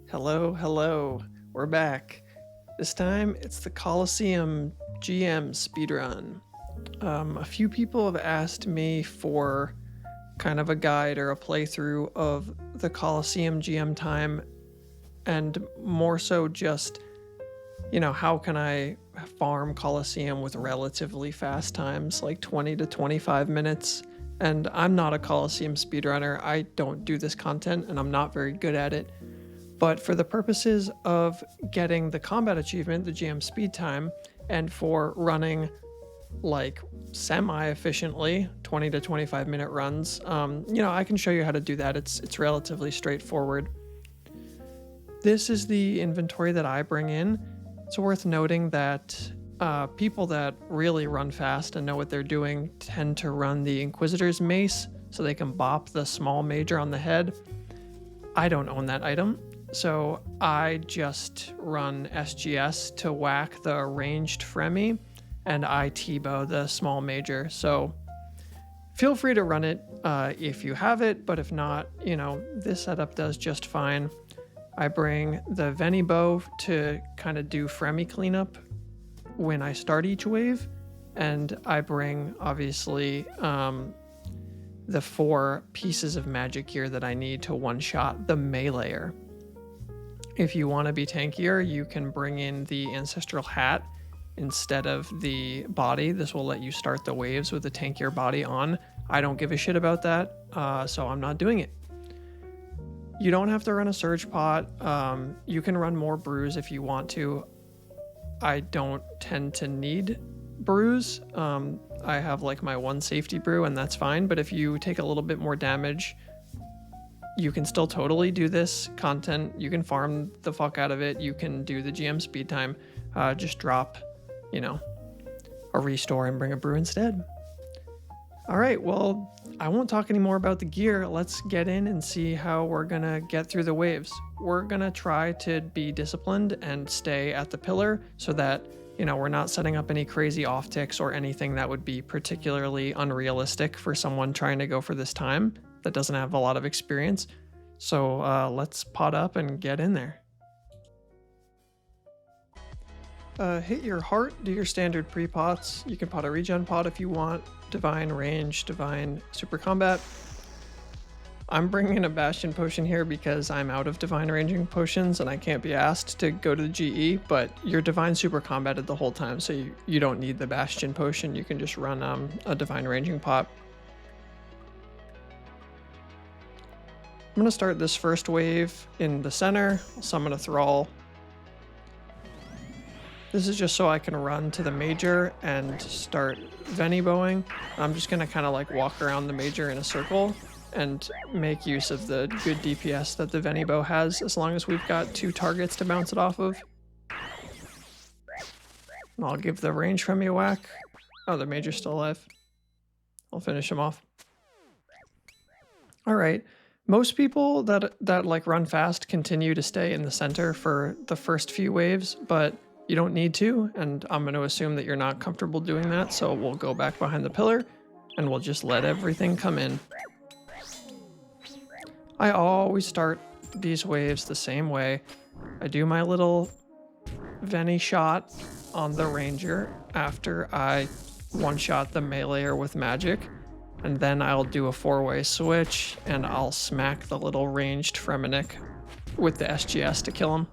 Hello, hello. We're back. This time it's the Colosseum GM speedrun. A few people have asked me for kind of a guide or a playthrough of the Colosseum GM time, and more so just, how can I farm Colosseum with relatively fast times, like 20 to 25 minutes? And I'm not a Colosseum speedrunner. I don't do this content and I'm not very good at it. But for the purposes of getting the combat achievement, the GM speed time, and for running like semi-efficiently 20 to 25 minute runs, I can show you how to do that. It's relatively straightforward. This is the inventory that I bring in. It's worth noting that people that really run fast and know what they're doing tend to run the Inquisitor's Mace so they can bop the small major on the head. I don't own that item, so I just run SGS to whack the ranged Fremi, and I T-bow the small major. So feel free to run it if you have it, but if not, this setup does just fine. I bring the Veni bow to kind of do Fremi cleanup when I start each wave, and I bring, obviously, the 4 pieces of magic gear that I need to one-shot the meleeer. If you want to be tankier, you can bring in the Ancestral Hat instead of the body. This will let you start the waves with the tankier body on. I don't give a shit about that, so I'm not doing it. You don't have to run a Surge Pot. You can run more brews if you want to. I don't tend to need brews. I have like my 1 safety brew and that's fine, but if you take a little bit more damage, you can still totally do this content. You can farm the fuck out of it. You can do the GM speed time. Just drop, a restore and bring a brew instead. All right, well, I won't talk anymore about the gear. Let's get in and see how we're gonna get through the waves. We're gonna try to be disciplined and stay at the pillar so that, we're not setting up any crazy off ticks or anything that would be particularly unrealistic for someone trying to go for this time that doesn't have a lot of experience. So let's pot up and get in there. Hit your heart, do your standard pre-pots. You can pot a regen pot if you want. Divine range, divine super combat. I'm bringing a Bastion potion here because I'm out of divine ranging potions and I can't be asked to go to the GE, but you're divine super combated the whole time, so you don't need the Bastion potion. You can just run a divine ranging pot. I'm going to start this first wave in the center. I'll summon a Thrall. This is just so I can run to the major and start Veni bowing. I'm just going to kind of like walk around the major in a circle and make use of the good DPS that the Veni bow has, as long as we've got 2 targets to bounce it off of. And I'll give the range from me a whack. Oh, the major's still alive. I'll finish him off. All right. Most people that like run fast continue to stay in the center for the first few waves, but you don't need to, and I'm going to assume that you're not comfortable doing that, so we'll go back behind the pillar and we'll just let everything come in. I always start these waves the same way. I do my little Veni shot on the ranger after I one-shot the meleeer with magic, and then I'll do a 4-way switch and I'll smack the little ranged Fremenic with the SGS to kill him.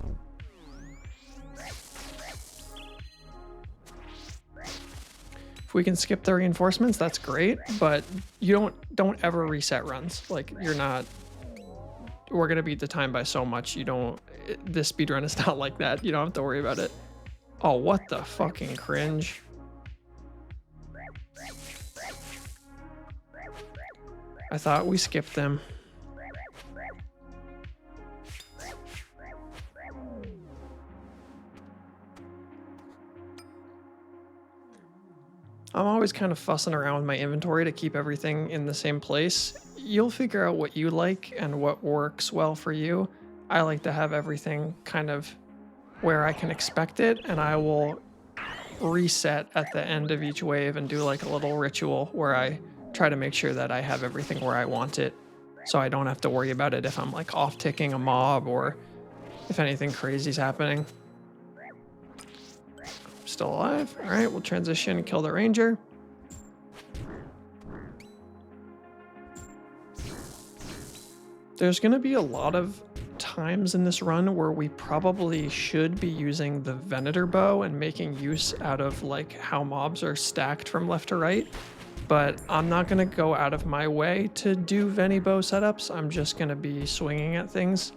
If we can skip the reinforcements, that's great, but you don't ever reset runs. Like, we're gonna beat the time by so much. This speedrun is not like that. You don't have to worry about it. Oh, what the fucking cringe. I thought we skipped them. I'm always kind of fussing around with my inventory to keep everything in the same place. You'll figure out what you like and what works well for you. I like to have everything kind of where I can expect it, and I will reset at the end of each wave and do like a little ritual where I try to make sure that I have everything where I want it, so I don't have to worry about it if I'm like off ticking a mob or if anything crazy's happening. Still alive. All right, we'll transition and kill the ranger. There's going to be a lot of times in this run where we probably should be using the Venator bow and making use out of like how mobs are stacked from left to right, but I'm not going to go out of my way to do Veni bow setups. I'm just going to be swinging at things.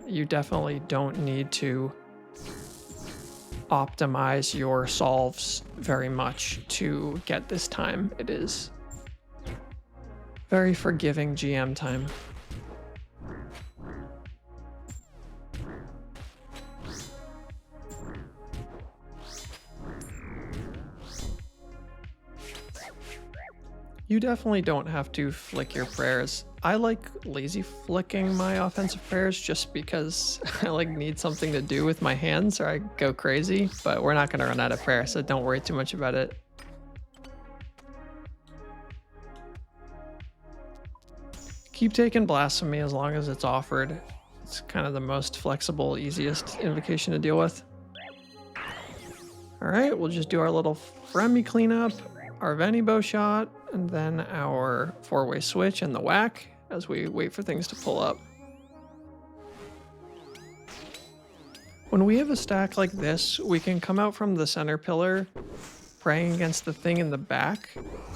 You definitely don't need to optimize your solves very much to get this time. It is very forgiving GM time. You definitely don't have to flick your prayers. I like lazy flicking my offensive prayers just because I like need something to do with my hands or I go crazy, but we're not gonna run out of prayer, so don't worry too much about it. Keep taking blasphemy as long as it's offered. It's kind of the most flexible, easiest invocation to deal with. All right, we'll just do our little Fremi cleanup, our Veni bow shot, and then our 4-way switch and the whack as we wait for things to pull up. When we have a stack like this, we can come out from the center pillar, praying against the thing in the back,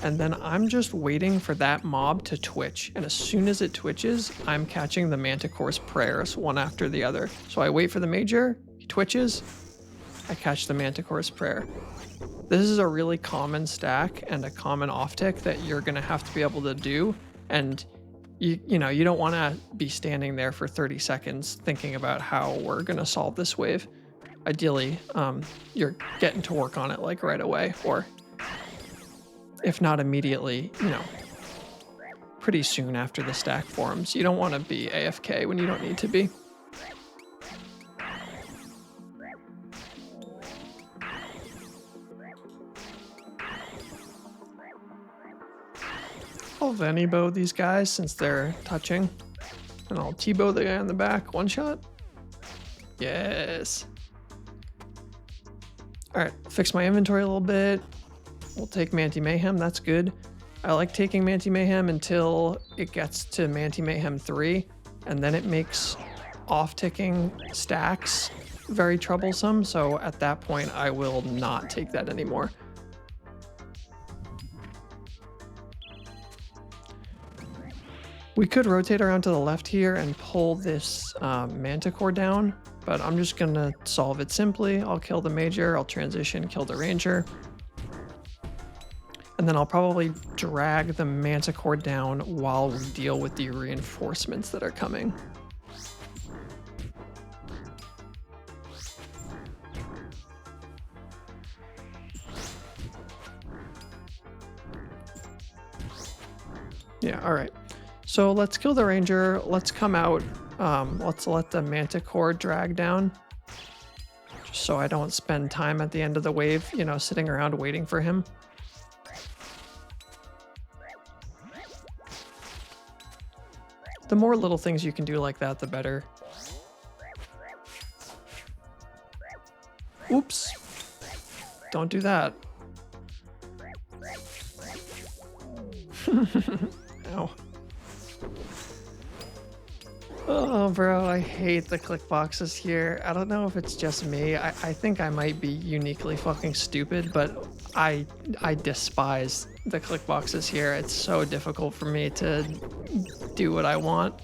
and then I'm just waiting for that mob to twitch. And as soon as it twitches, I'm catching the Manticore's prayers one after the other. So I wait for the major, he twitches, I catch the Manticore's prayer. This is a really common stack and a common off tick that you're going to have to be able to do. And you know, you don't want to be standing there for 30 seconds thinking about how we're going to solve this wave. Ideally, you're getting to work on it like right away, or if not immediately, you know, pretty soon after the stack forms. You don't want to be AFK when you don't need to be. I'll Veni bow these guys since they're touching, and I'll T-bow the guy on the back. One shot. Yes. All right, fix my inventory a little bit. We'll take Manti Mayhem. That's good. I like taking Manti Mayhem until it gets to Manti Mayhem 3, and then it makes off-ticking stacks very troublesome. So at that point, I will not take that anymore. We could rotate around to the left here and pull this Manticore down, but I'm just gonna solve it simply. I'll kill the major, I'll transition, kill the ranger, and then I'll probably drag the Manticore down while we deal with the reinforcements that are coming. Yeah, all right. So let's kill the ranger, let's come out, let's let the Manticore drag down, just so I don't spend time at the end of the wave, you know, sitting around waiting for him. The more little things you can do like that, the better. Oops. Don't do that. Ow. Oh, bro, I hate the click boxes here. I don't know if it's just me. I think I might be uniquely fucking stupid, but I despise the click boxes here. It's so difficult for me to do what I want.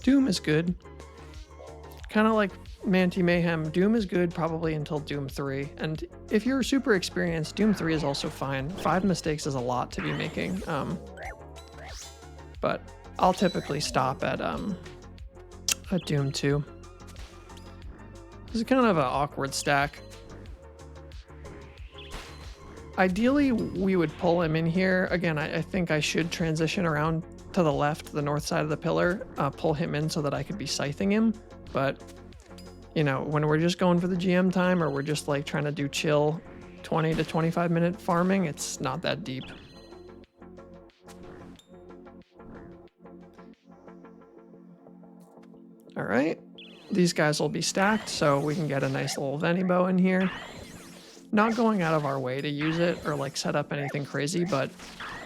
Doom is good. Kind of like Manti Mayhem, Doom is good probably until Doom 3. And if you're super experienced, Doom 3 is also fine. 5 mistakes is a lot to be making. But I'll typically stop at Doom 2. This is kind of an awkward stack. Ideally, we would pull him in here. Again, I think I should transition around to the left, the north side of the pillar, pull him in so that I could be scything him. But, you know, when we're just going for the GM time or we're just like trying to do chill 20 to 25 minute farming, it's not that deep. All right, these guys will be stacked so we can get a nice little Venibo in here. Not going out of our way to use it or like set up anything crazy, but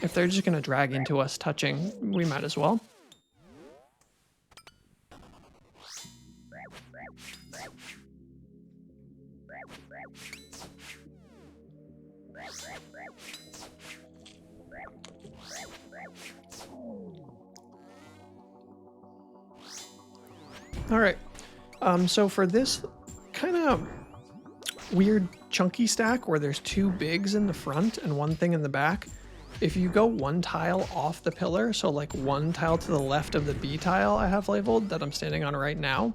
if they're just gonna drag into us touching, we might as well. All right, so for this kind of weird chunky stack where there's two bigs in the front and one thing in the back, if you go one tile off the pillar, so like one tile to the left of the B tile I have labeled that I'm standing on right now,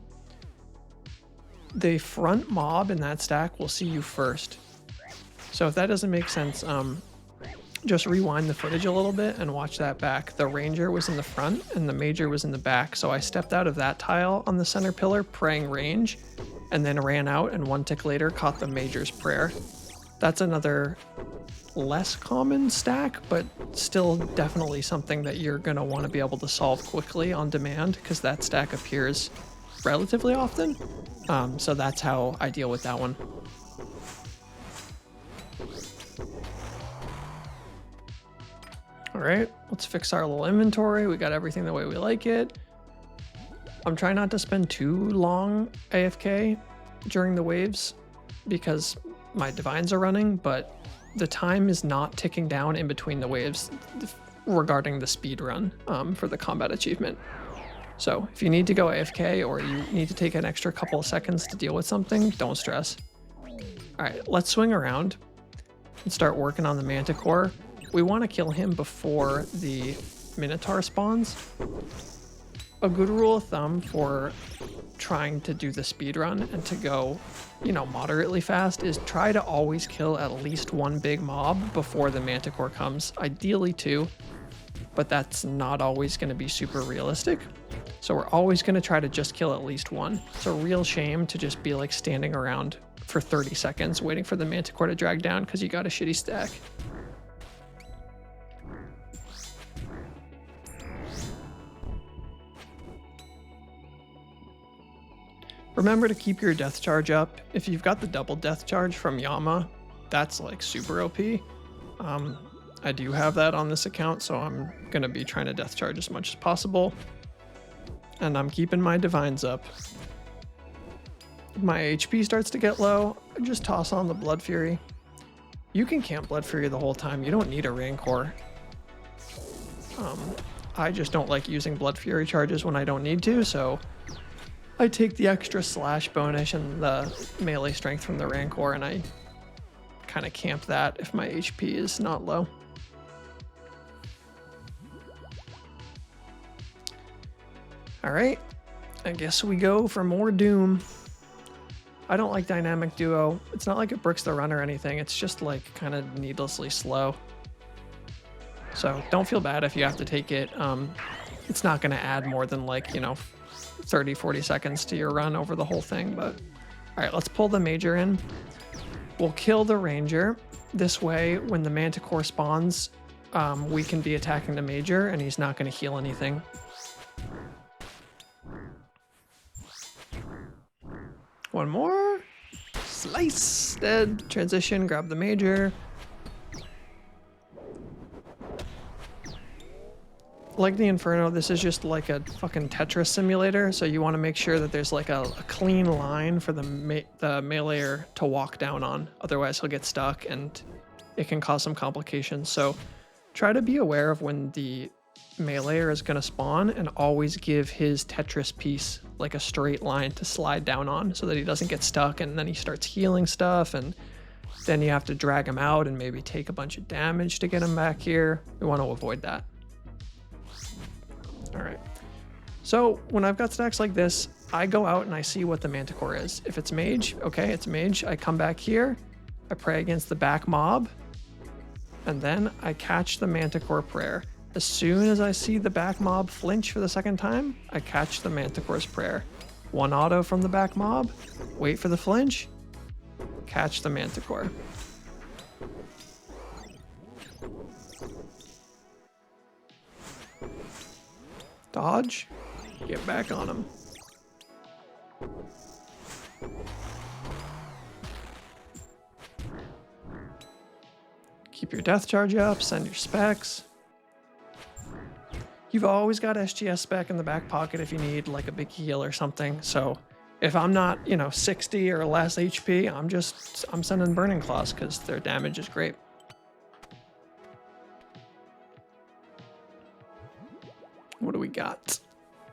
the front mob in that stack will see you first. So if that doesn't make sense, just rewind the footage a little bit and watch that back. The ranger was in the front and the major was in the back, so I stepped out of that tile on the center pillar praying range and then ran out, and one tick later caught the major's prayer. That's another less common stack, but still definitely something that you're going to want to be able to solve quickly on demand because that stack appears relatively often. So that's how I deal with that one. All right, let's fix our little inventory. We got everything the way we like it. I'm trying not to spend too long AFK during the waves because my divines are running, but the time is not ticking down in between the waves regarding the speed run for the combat achievement. So if you need to go AFK or you need to take an extra couple of seconds to deal with something, don't stress. All right, let's swing around and start working on the Manticore. We want to kill him before the Minotaur spawns. A good rule of thumb for trying to do the speed run and to go, you know, moderately fast is try to always kill at least one big mob before the Manticore comes. Ideally two, but that's not always going to be super realistic. So we're always going to try to just kill at least one. It's a real shame to just be like standing around for 30 seconds waiting for the Manticore to drag down because you got a shitty stack. Remember to keep your death charge up. If you've got the double death charge from Yama, that's like super OP. I do have that on this account, so I'm going to be trying to death charge as much as possible. And I'm keeping my divines up. If my HP starts to get low, I just toss on the Blood Fury. You can camp Blood Fury the whole time. You don't need a Rancour. I just don't like using Blood Fury charges when I don't need to, so I take the extra slash bonus and the melee strength from the Rancour, and I kind of camp that if my HP is not low. All right, I guess we go for more Doom. I don't like Dynamic Duo. It's not like it bricks the run or anything. It's just like kind of needlessly slow. So don't feel bad if you have to take it. It's not going to add more than like, you know, 30, 40 seconds to your run over the whole thing. But all right, let's pull the Major in. We'll kill the Ranger. This way, when the Manticore spawns, we can be attacking the Major and he's not going to heal anything. One more. Slice. Dead. Transition. Grab the Major. Like the Inferno, this is just like a fucking Tetris simulator, so you want to make sure that there's like a clean line for the meleeer to walk down on. Otherwise, he'll get stuck and it can cause some complications. So try to be aware of when the meleeer is going to spawn and always give his Tetris piece like a straight line to slide down on so that he doesn't get stuck and then he starts healing stuff and then you have to drag him out and maybe take a bunch of damage to get him back here. We want to avoid that. All right, so when I've got stacks like this, I go out and I see what the Manticore is. If it's Mage, okay, it's Mage. I come back here, I pray against the back mob, and then I catch the Manticore prayer. As soon as I see the back mob flinch for the second time, I catch the Manticore's Prayer. One auto from the back mob, wait for the flinch, catch the Manticore. Dodge, get back on him. Keep your death charge up, send your specs. You've always got SGS spec in the back pocket if you need like a big heal or something. So if I'm not, 60 or less HP, I'm sending Burning Claws because their damage is great. What do we got?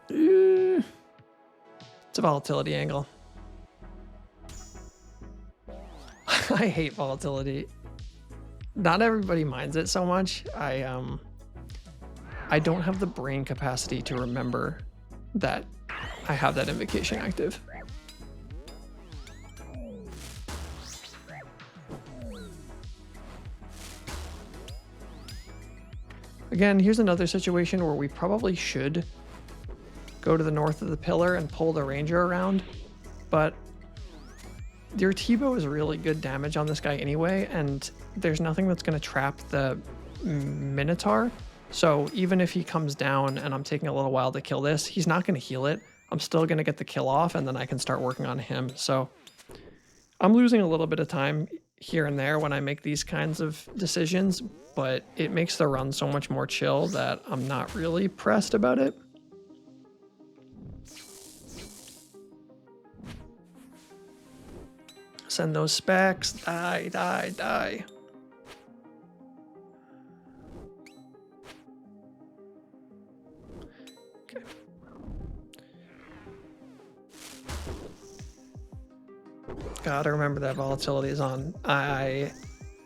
It's a volatility angle. I hate volatility. Not everybody minds it so much. I don't have the brain capacity to remember that I have that invocation active. Again, here's another situation where we probably should go to the north of the pillar and pull the ranger around, but your T-bow is really good damage on this guy anyway, and there's nothing that's going to trap the Minotaur. So even if he comes down and I'm taking a little while to kill this, he's not going to heal it. I'm still going to get the kill off, and then I can start working on him. So I'm losing a little bit of time here and there when I make these kinds of decisions, but it makes the run so much more chill that I'm not really pressed about it. Send those specs. Die, die, die. Okay. Gotta remember that volatility is on. I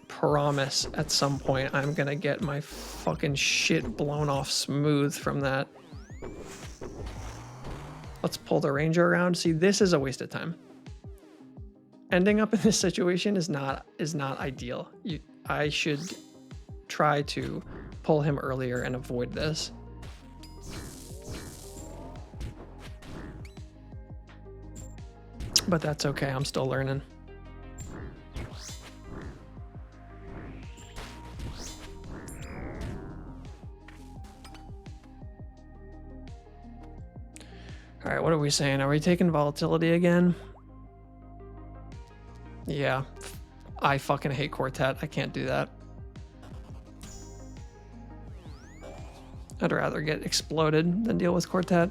promise at some point I'm gonna get my fucking shit blown off smooth from that. Let's pull the ranger around. See, this is a waste of time. Ending up in this situation is not ideal. I should try to pull him earlier and avoid this. But that's okay, I'm still learning. All right, what are we saying? Are we taking volatility again? Yeah, I fucking hate Quartet. I can't do that. I'd rather get exploded than deal with Quartet.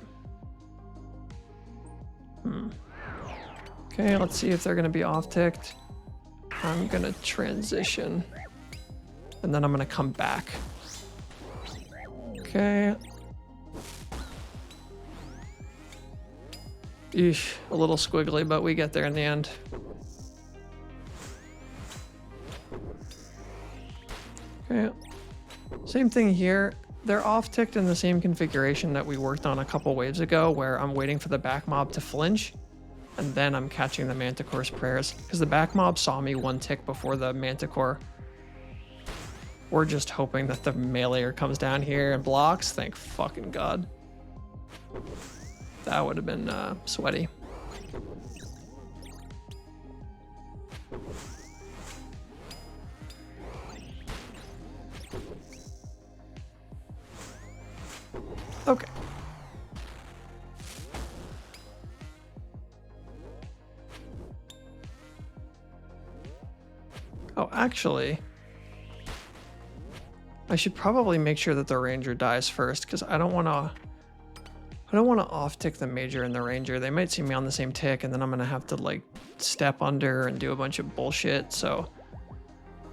Okay, let's see if they're going to be off-ticked. I'm going to transition. And then I'm going to come back. Okay. Eesh, a little squiggly, but we get there in the end. Okay. Same thing here. They're off-ticked in the same configuration that we worked on a couple waves ago, where I'm waiting for the back mob to flinch, and then I'm catching the Manticore's prayers, because the back mob saw me one tick before the Manticore. We're just hoping that the meleeer comes down here and blocks. Thank fucking God. That would have been sweaty. Okay. Oh, actually, I should probably make sure that the ranger dies first, because I don't want to off-tick the major and the ranger. They might see me on the same tick, and then I'm going to have to, like, step under and do a bunch of bullshit. So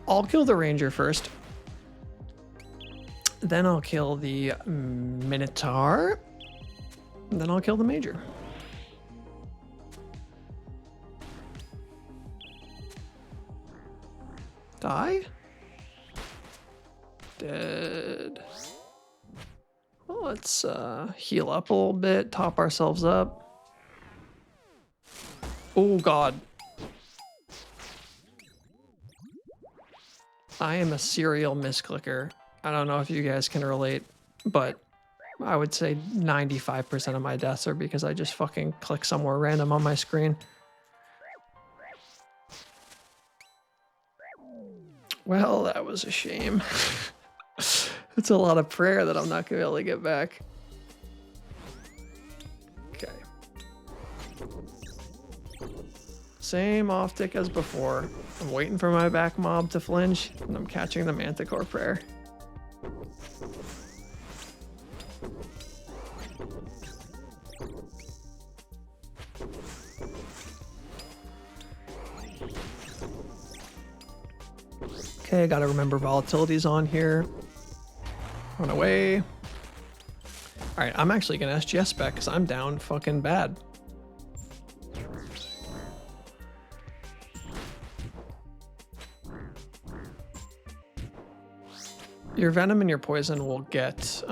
I'll kill the ranger first. Then I'll kill the Minotaur. And then I'll kill the major. Die? Dead. Well, let's heal up a little bit, top ourselves up. Oh God. I am a serial misclicker. I don't know if you guys can relate. but I would say 95% of my deaths are because I just fucking click somewhere random on my screen. Well, that was a shame. It's a lot of prayer that I'm not gonna be able to get back. Okay. Same off-tick as before. I'm waiting for my back mob to flinch, and I'm catching the Manticore prayer. Okay, I gotta remember volatility's on here. Run away. Alright, I'm actually gonna SGS spec because I'm down fucking bad. Your venom and your poison will get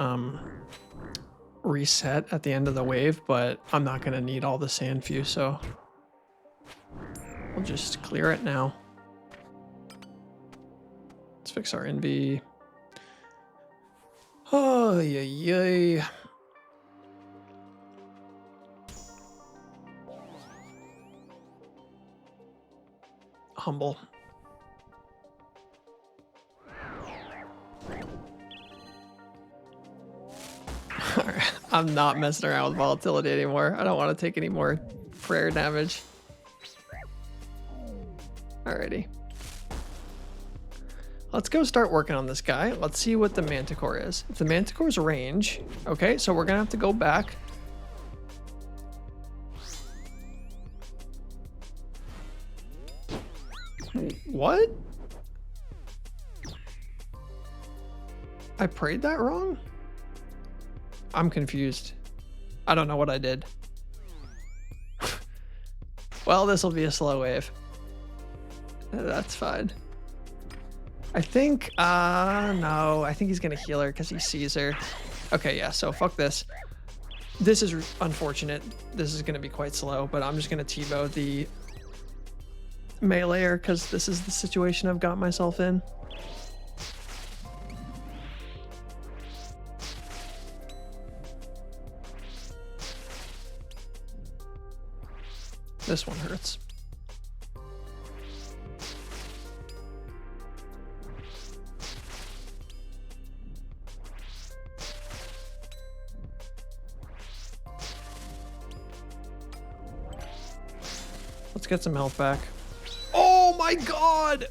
reset at the end of the wave, but I'm not gonna need all the sand fuse, so we'll just clear it now. Let's fix our NV. Oh, yay. Humble. Alright, I'm not messing around with volatility anymore. I don't want to take any more prayer damage. Alrighty. Let's go start working on this guy. Let's see what the Manticore is. If the Manticore's range, okay, so we're gonna have to go back. What? I prayed that wrong? I'm confused. I don't know what I did. Well, this will be a slow wave. That's fine. I think, no, I think he's gonna heal her because he sees her. Okay, yeah, so fuck this. This is unfortunate. This is gonna be quite slow, but I'm just gonna T-bow the meleeer because this is the situation I've got myself in. This one hurts. Let's get some health back. Oh my god!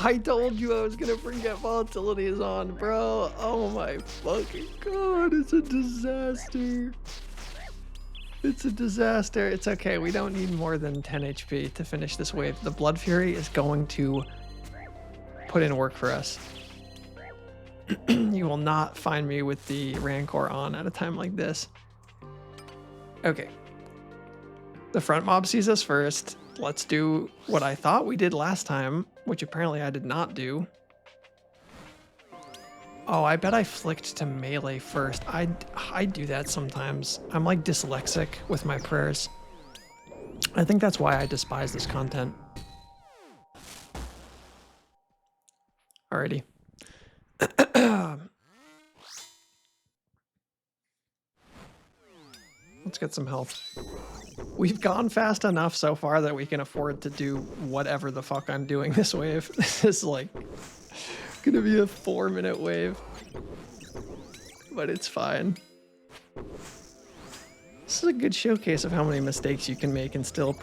I told you I was gonna forget volatility is on, bro. Oh my fucking god, it's a disaster. It's a disaster. It's okay, we don't need more than 10 HP to finish this wave. The Blood Fury is going to put in work for us. You will not find me with the rancour on at a time like this. Okay. The front mob sees us first. Let's do what I thought we did last time, which apparently I did not do. Oh, I bet I flicked to melee first. I do that sometimes. I'm like dyslexic with my prayers. I think that's why I despise this content. Alrighty. Let's get some health. We've gone fast enough so far that we can afford to do whatever the fuck I'm doing this wave. This is like gonna be a 4-minute wave, but it's fine. This is a good showcase of how many mistakes you can make and still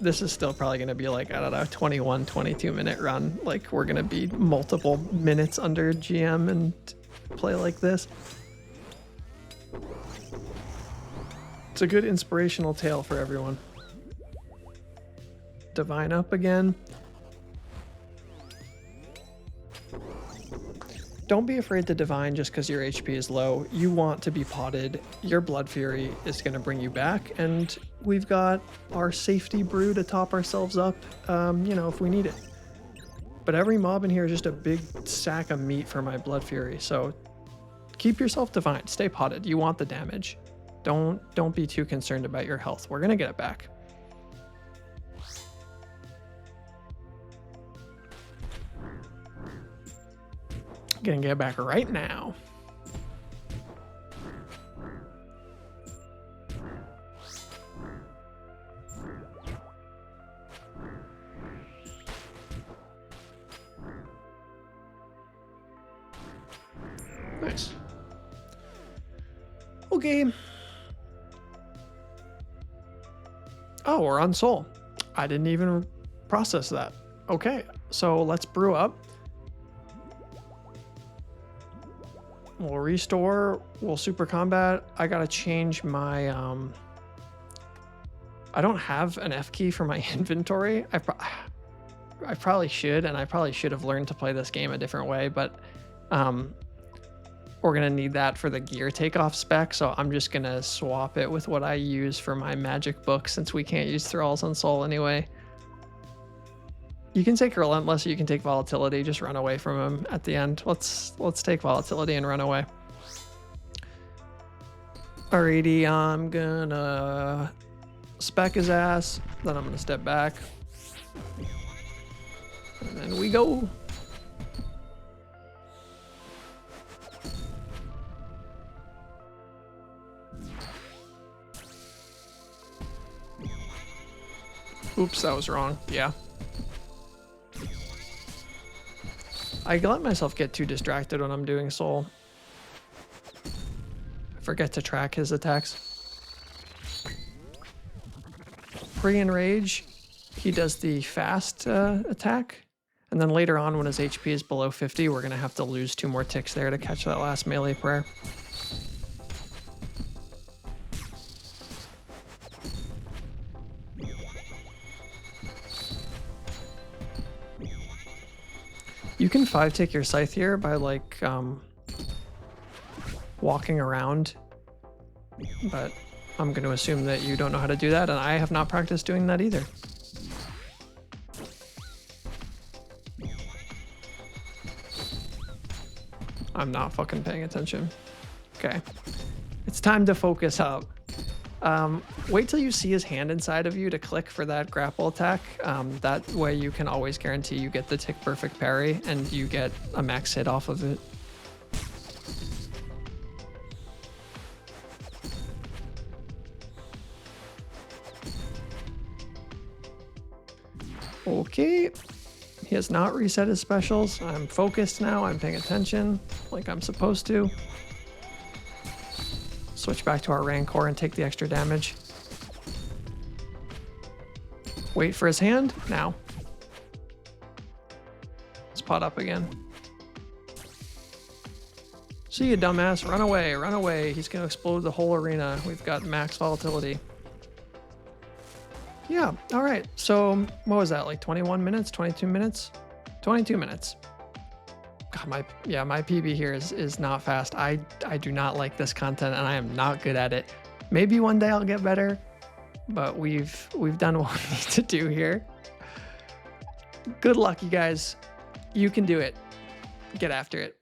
this is still probably gonna be like, I don't know, 21, 22-minute run. Like we're gonna be multiple minutes under GM and play like this. It's a good inspirational tale for everyone. Divine up again. Don't be afraid to divine just because your HP is low. You want to be potted. Your Blood Fury is going to bring you back, and we've got our safety brew to top ourselves up, you know, if we need it. But every mob in here is just a big sack of meat for my Blood Fury, so keep yourself divine. Stay potted. You want the damage. Don't be too concerned about your health. We're gonna get it back. Gonna get it back right now. Nice. Okay. Oh, we're on soul. I didn't even process that. Okay, so let's brew up. We'll restore. We'll super combat. I gotta change my I don't have an F key for my inventory. I probably should, and I probably should have learned to play this game a different way, but we're gonna need that for the gear takeoff spec, so I'm just gonna swap it with what I use for my magic book since we can't use thralls on soul anyway. You can take relentless, you can take volatility, just run away from him at the end. Let's take volatility and run away. Alrighty, I'm gonna spec his ass, then I'm gonna step back. And then we go. Oops, that was wrong. Yeah. I let myself get too distracted when I'm doing soul. I forget to track his attacks. Pre-enrage, he does the fast attack. And then later on when his HP is below 50, we're going to have to lose 2 more ticks there to catch that last melee prayer. You can 5-tick your scythe here by like walking around, but I'm going to assume that you don't know how to do that, and I have not practiced doing that either. I'm not fucking paying attention. Okay. It's time to focus up. Wait till you see his hand inside of you to click for that grapple attack. That way you can always guarantee you get the tick perfect parry and you get a max hit off of it. Okay. He has not reset his specials. I'm focused now. I'm paying attention like I'm supposed to. Switch back to our rancour and take the extra damage. Wait for his hand. Now. Let's pot up again. See you, dumbass. Run away. Run away. He's going to explode the whole arena. We've got max volatility. Yeah. All right. So what was that? Like 21 minutes? 22 minutes? 22 minutes. God, my PB here is not fast. I do not like this content and I am not good at it. Maybe one day I'll get better, but we've done what we need to do here. Good luck, you guys. You can do it. Get after it.